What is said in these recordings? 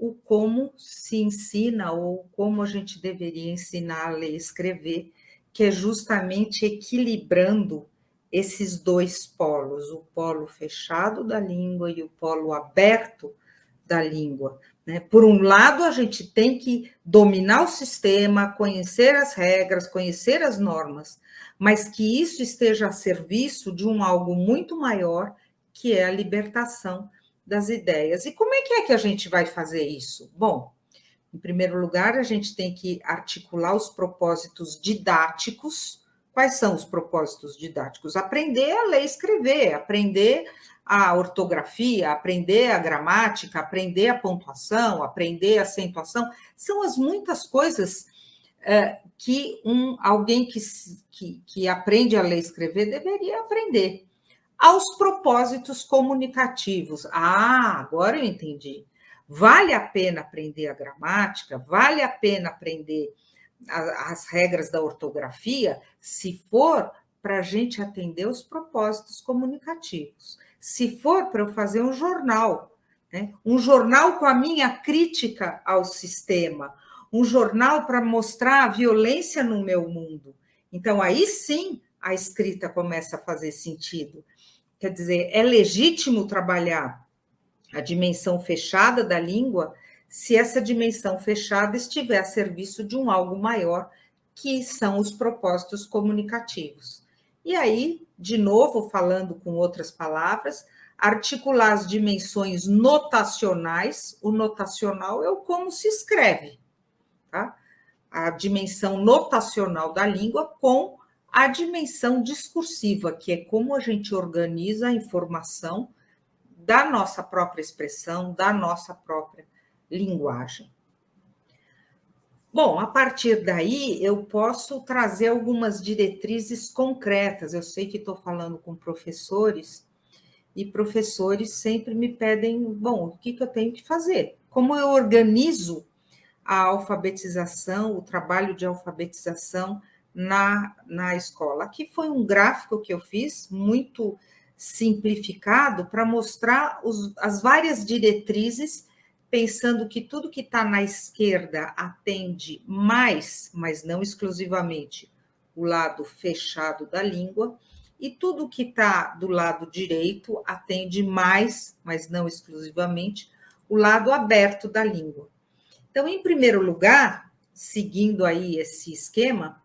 o como se ensina ou como a gente deveria ensinar a ler e escrever, que é justamente equilibrando esses dois polos, o polo fechado da língua e o polo aberto da língua. Né? Por um lado, a gente tem que dominar o sistema, conhecer as regras, conhecer as normas, mas que isso esteja a serviço de um algo muito maior, que é a libertação das ideias. E como é que a gente vai fazer isso? Bom, em primeiro lugar, a gente tem que articular os propósitos didáticos. Quais são os propósitos didáticos? Aprender a ler e escrever, aprender a ortografia, aprender a gramática, aprender a pontuação, aprender a acentuação. São as muitas coisas que alguém que aprende a ler e escrever deveria aprender. Aos propósitos comunicativos. Ah, agora eu entendi. Vale a pena aprender a gramática, vale a pena aprender as regras da ortografia, se for para a gente atender os propósitos comunicativos. Se for para eu fazer um jornal, né? Um jornal com a minha crítica ao sistema, um jornal para mostrar a violência no meu mundo. Então, aí sim a escrita começa a fazer sentido. Quer dizer, é legítimo trabalhar a dimensão fechada da língua se essa dimensão fechada estiver a serviço de um algo maior, que são os propósitos comunicativos. E aí, de novo, falando com outras palavras, articular as dimensões notacionais. O notacional é o como se escreve, tá? A dimensão notacional da língua com a dimensão discursiva, que é como a gente organiza a informação da nossa própria expressão, da nossa própria linguagem. Bom, a partir daí eu posso trazer algumas diretrizes concretas. Eu sei que estou falando com professores e professores sempre me pedem, bom, o que eu tenho que fazer? Como eu organizo a alfabetização, o trabalho de alfabetização na escola? Aqui foi um gráfico que eu fiz, muito simplificado, para mostrar as várias diretrizes, pensando que tudo que está na esquerda atende mais, mas não exclusivamente, o lado fechado da língua, e tudo que está do lado direito atende mais, mas não exclusivamente, o lado aberto da língua. Então, em primeiro lugar, seguindo aí esse esquema,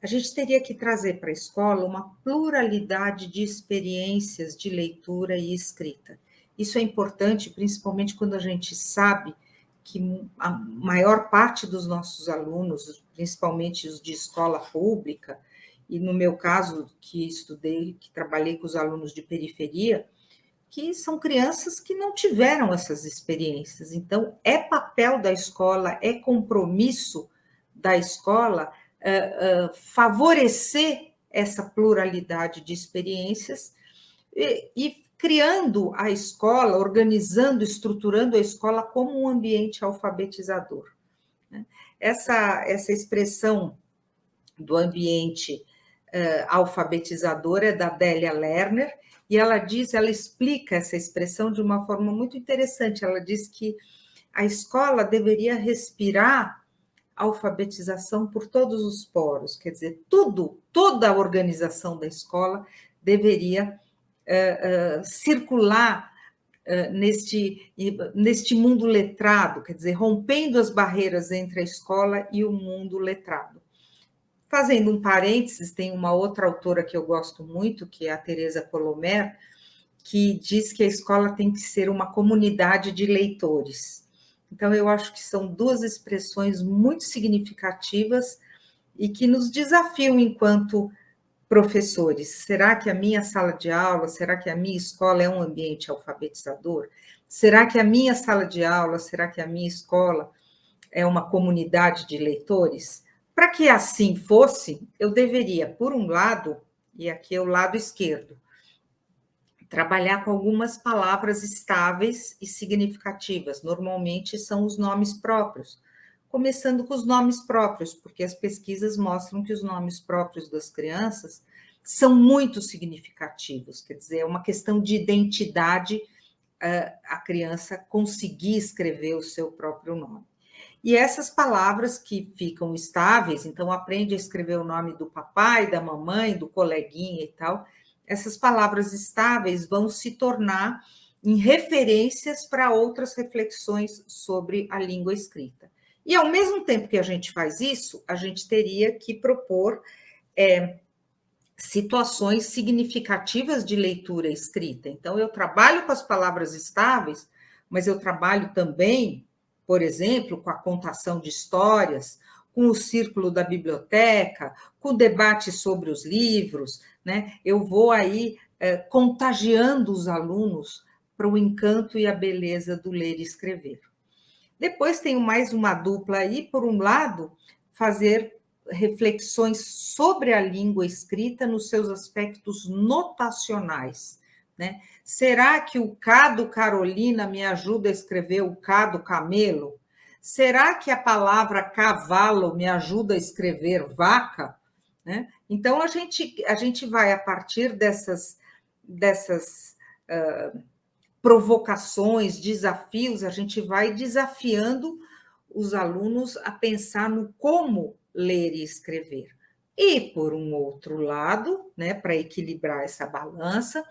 a gente teria que trazer para a escola uma pluralidade de experiências de leitura e escrita. Isso é importante, principalmente quando a gente sabe que a maior parte dos nossos alunos, principalmente os de escola pública, e no meu caso, que estudei, que trabalhei com os alunos de periferia, que são crianças que não tiveram essas experiências. Então, é papel da escola, é compromisso da escola favorecer essa pluralidade de experiências e criando a escola, organizando, estruturando a escola como um ambiente alfabetizador. Essa expressão do ambiente alfabetizador é da Délia Lerner, e ela explica essa expressão de uma forma muito interessante. Ela diz que a escola deveria respirar a alfabetização por todos os poros, quer dizer, toda a organização da escola deveria circular neste mundo letrado, quer dizer, rompendo as barreiras entre a escola e o mundo letrado. Fazendo um parênteses, tem uma outra autora que eu gosto muito, que é a Teresa Colomer, que diz que a escola tem que ser uma comunidade de leitores. Então, eu acho que são duas expressões muito significativas e que nos desafiam enquanto professores. Será que a minha sala de aula, será que a minha escola é um ambiente alfabetizador? Será que a minha sala de aula, será que a minha escola é uma comunidade de leitores? Para que assim fosse, eu deveria, por um lado, e aqui é o lado esquerdo, trabalhar com algumas palavras estáveis e significativas. Normalmente são os nomes próprios, começando com os nomes próprios, porque as pesquisas mostram que os nomes próprios das crianças são muito significativos, quer dizer, é uma questão de identidade a criança conseguir escrever o seu próprio nome. E essas palavras que ficam estáveis, então aprende a escrever o nome do papai, da mamãe, do coleguinha e tal, essas palavras estáveis vão se tornar em referências para outras reflexões sobre a língua escrita. E, ao mesmo tempo que a gente faz isso, a gente teria que propor situações significativas de leitura escrita. Então, eu trabalho com as palavras estáveis, mas eu trabalho também, por exemplo, com a contação de histórias, com o círculo da biblioteca, com o debate sobre os livros, né? Eu vou aí contagiando os alunos para o encanto e a beleza do ler e escrever. Depois tenho mais uma dupla aí, por um lado, fazer reflexões sobre a língua escrita nos seus aspectos notacionais, né? Será que o K do Carolina me ajuda a escrever o K do camelo? Será que a palavra cavalo me ajuda a escrever vaca? Né? Então, a gente vai, a partir dessas provocações, desafios, a gente vai desafiando os alunos a pensar no como ler e escrever. E, por um outro lado, né, para equilibrar essa balança,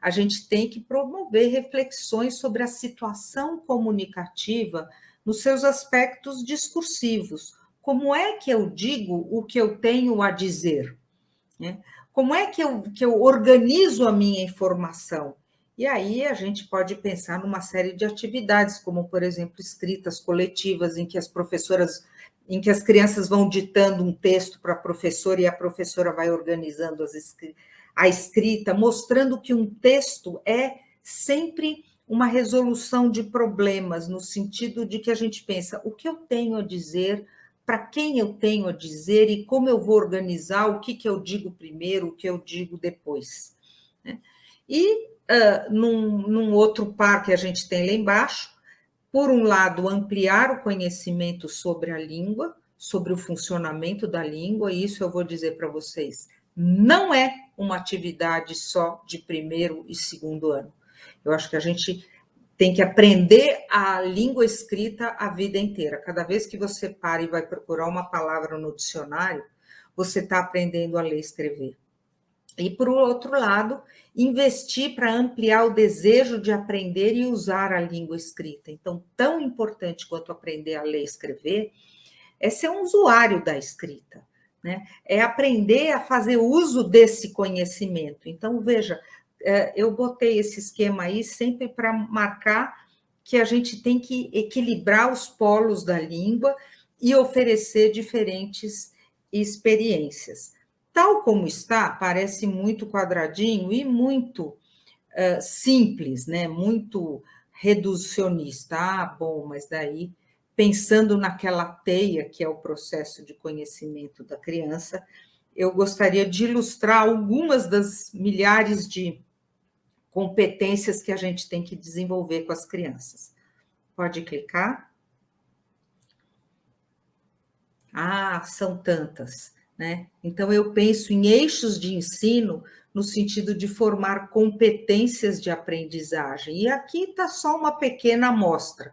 a gente tem que promover reflexões sobre a situação comunicativa nos seus aspectos discursivos. Como é que eu digo o que eu tenho a dizer? Né? Como é que eu organizo a minha informação? E aí a gente pode pensar numa série de atividades, como, por exemplo, escritas coletivas, em que as crianças vão ditando um texto para a professora e a professora vai organizando a escrita, mostrando que um texto é sempre uma resolução de problemas, no sentido de que a gente pensa, o que eu tenho a dizer, para quem eu tenho a dizer e como eu vou organizar, o que eu digo primeiro, o que eu digo depois. Né? E num outro par que a gente tem lá embaixo, por um lado, ampliar o conhecimento sobre a língua, sobre o funcionamento da língua, e isso eu vou dizer para vocês, não é uma atividade só de primeiro e segundo ano. Eu acho que a gente tem que aprender a língua escrita a vida inteira. Cada vez que você para e vai procurar uma palavra no dicionário, você está aprendendo a ler e escrever. E, por outro lado, investir para ampliar o desejo de aprender e usar a língua escrita. Então, tão importante quanto aprender a ler e escrever é ser um usuário da escrita, né? É aprender a fazer uso desse conhecimento. Então, veja, eu botei esse esquema aí sempre para marcar que a gente tem que equilibrar os polos da língua e oferecer diferentes experiências. Tal como está, parece muito quadradinho e muito simples, né? Muito reducionista. Ah, bom, mas daí, pensando naquela teia que é o processo de conhecimento da criança, eu gostaria de ilustrar algumas das milhares de competências que a gente tem que desenvolver com as crianças. Pode clicar? Ah, são tantas, né? Então, eu penso em eixos de ensino no sentido de formar competências de aprendizagem. E aqui está só uma pequena amostra.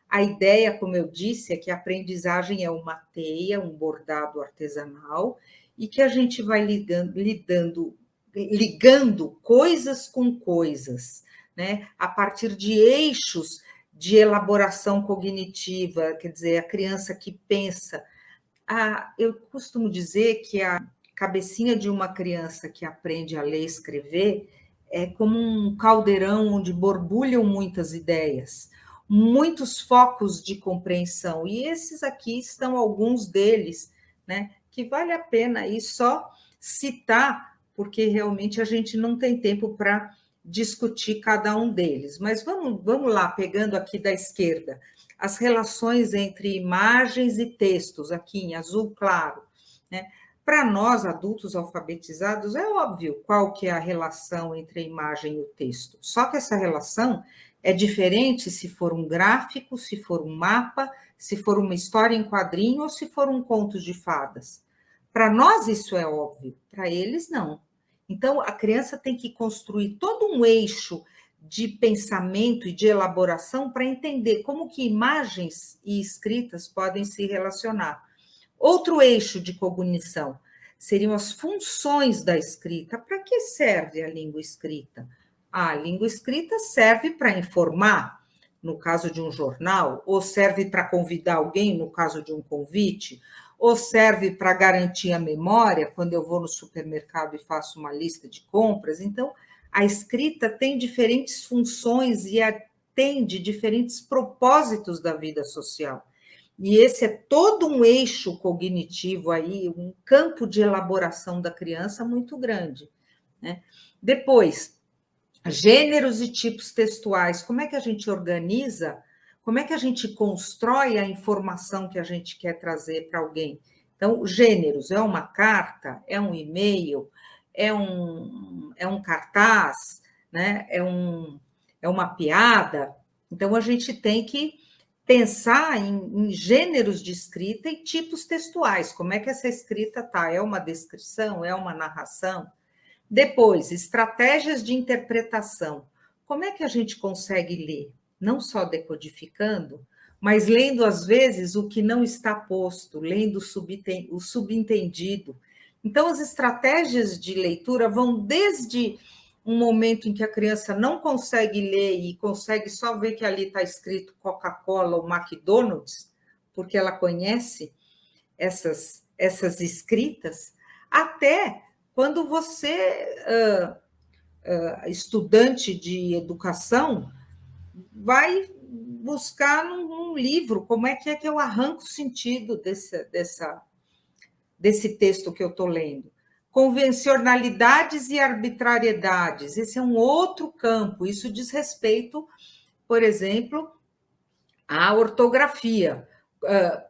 A ideia, como eu disse, é que a aprendizagem é uma teia, um bordado artesanal, e que a gente vai ligando coisas com coisas, né? A partir de eixos de elaboração cognitiva, quer dizer, a criança que pensa. Eu costumo dizer que a cabecinha de uma criança que aprende a ler e escrever é como um caldeirão onde borbulham muitas ideias, muitos focos de compreensão, e esses aqui estão alguns deles, né, que vale a pena aí só citar, porque realmente a gente não tem tempo para discutir cada um deles. Mas vamos lá, pegando aqui da esquerda, as relações entre imagens e textos, aqui em azul claro, né? Para nós, adultos alfabetizados, é óbvio qual que é a relação entre a imagem e o texto. Só que essa relação é diferente se for um gráfico, se for um mapa, se for uma história em quadrinho ou se for um conto de fadas. Para nós isso é óbvio, para eles não. Então, a criança tem que construir todo um eixo de pensamento e de elaboração para entender como que imagens e escritas podem se relacionar. Outro eixo de cognição seriam as funções da escrita. Para que serve a língua escrita? A língua escrita serve para informar, no caso de um jornal, ou serve para convidar alguém, no caso de um convite, ou serve para garantir a memória, quando eu vou no supermercado e faço uma lista de compras. Então, a escrita tem diferentes funções e atende diferentes propósitos da vida social. E esse é todo um eixo cognitivo aí, um campo de elaboração da criança muito grande, né? Depois, gêneros e tipos textuais. Como é que a gente organiza? Como é que a gente constrói a informação que a gente quer trazer para alguém? Então, gêneros, é uma carta, é um e-mail, é um cartaz, né? É uma piada. Então, a gente tem que pensar em gêneros de escrita e tipos textuais. Como é que essa escrita está? É uma descrição? É uma narração? Depois, estratégias de interpretação. Como é que a gente consegue ler? Não só decodificando, mas lendo, às vezes, o que não está posto, lendo o subentendido. Então, as estratégias de leitura vão desde um momento em que a criança não consegue ler e consegue só ver que ali está escrito Coca-Cola ou McDonald's, porque ela conhece essas escritas, até quando você, estudante de educação, vai buscar num livro como é que eu arranco o sentido desse texto que eu estou lendo. Convencionalidades e arbitrariedades, esse é um outro campo, isso diz respeito, por exemplo, à ortografia,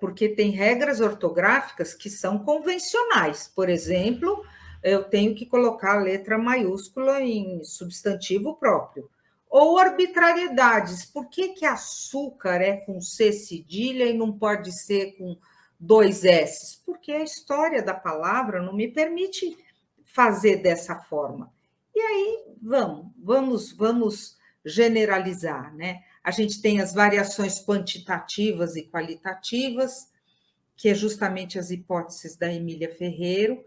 porque tem regras ortográficas que são convencionais. Por exemplo, eu tenho que colocar a letra maiúscula em substantivo próprio. Ou arbitrariedades, por que açúcar é com C cedilha e não pode ser com 2 S? Porque a história da palavra não me permite fazer dessa forma. E aí, vamos generalizar, né? A gente tem as variações quantitativas e qualitativas, que é justamente as hipóteses da Emília Ferreiro,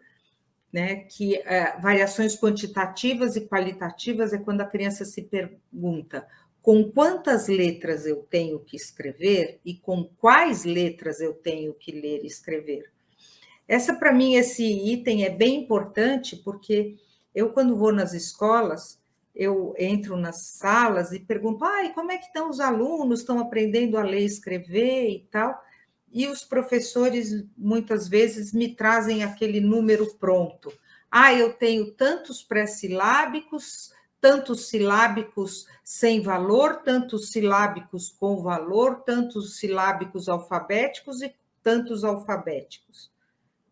né? Que variações quantitativas e qualitativas é quando a criança se pergunta com quantas letras eu tenho que escrever e com quais letras eu tenho que ler e escrever. Para mim, esse item é bem importante, porque eu, quando vou nas escolas, eu entro nas salas e pergunto, como é que estão os alunos, estão aprendendo a ler e escrever e tal? E os professores, muitas vezes, me trazem aquele número pronto. Eu tenho tantos pré-silábicos, tantos silábicos sem valor, tantos silábicos com valor, tantos silábicos alfabéticos e tantos alfabéticos.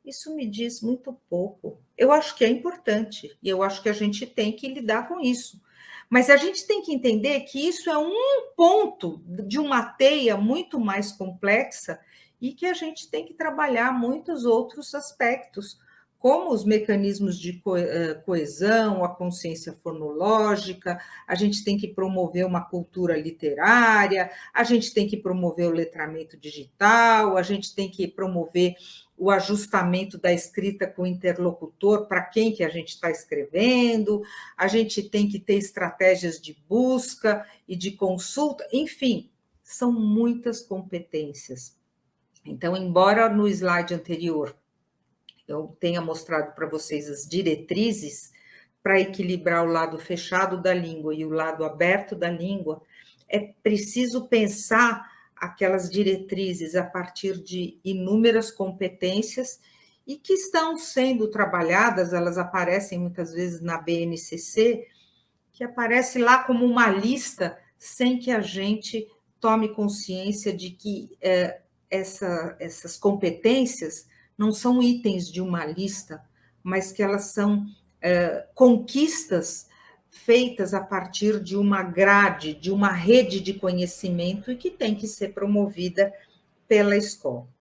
Isso me diz muito pouco. Eu acho que é importante, e eu acho que a gente tem que lidar com isso. Mas a gente tem que entender que isso é um ponto de uma teia muito mais complexa e que a gente tem que trabalhar muitos outros aspectos, como os mecanismos de coesão, a consciência fonológica, a gente tem que promover uma cultura literária, a gente tem que promover o letramento digital, a gente tem que promover o ajustamento da escrita com o interlocutor, para quem que a gente está escrevendo, a gente tem que ter estratégias de busca e de consulta, enfim, são muitas competências. Então, embora no slide anterior eu tenha mostrado para vocês as diretrizes para equilibrar o lado fechado da língua e o lado aberto da língua, é preciso pensar aquelas diretrizes a partir de inúmeras competências e que estão sendo trabalhadas, elas aparecem muitas vezes na BNCC, que aparece lá como uma lista, sem que a gente tome consciência de que essas competências não são itens de uma lista, mas que elas são conquistas feitas a partir de uma grade, de uma rede de conhecimento e que tem que ser promovida pela escola.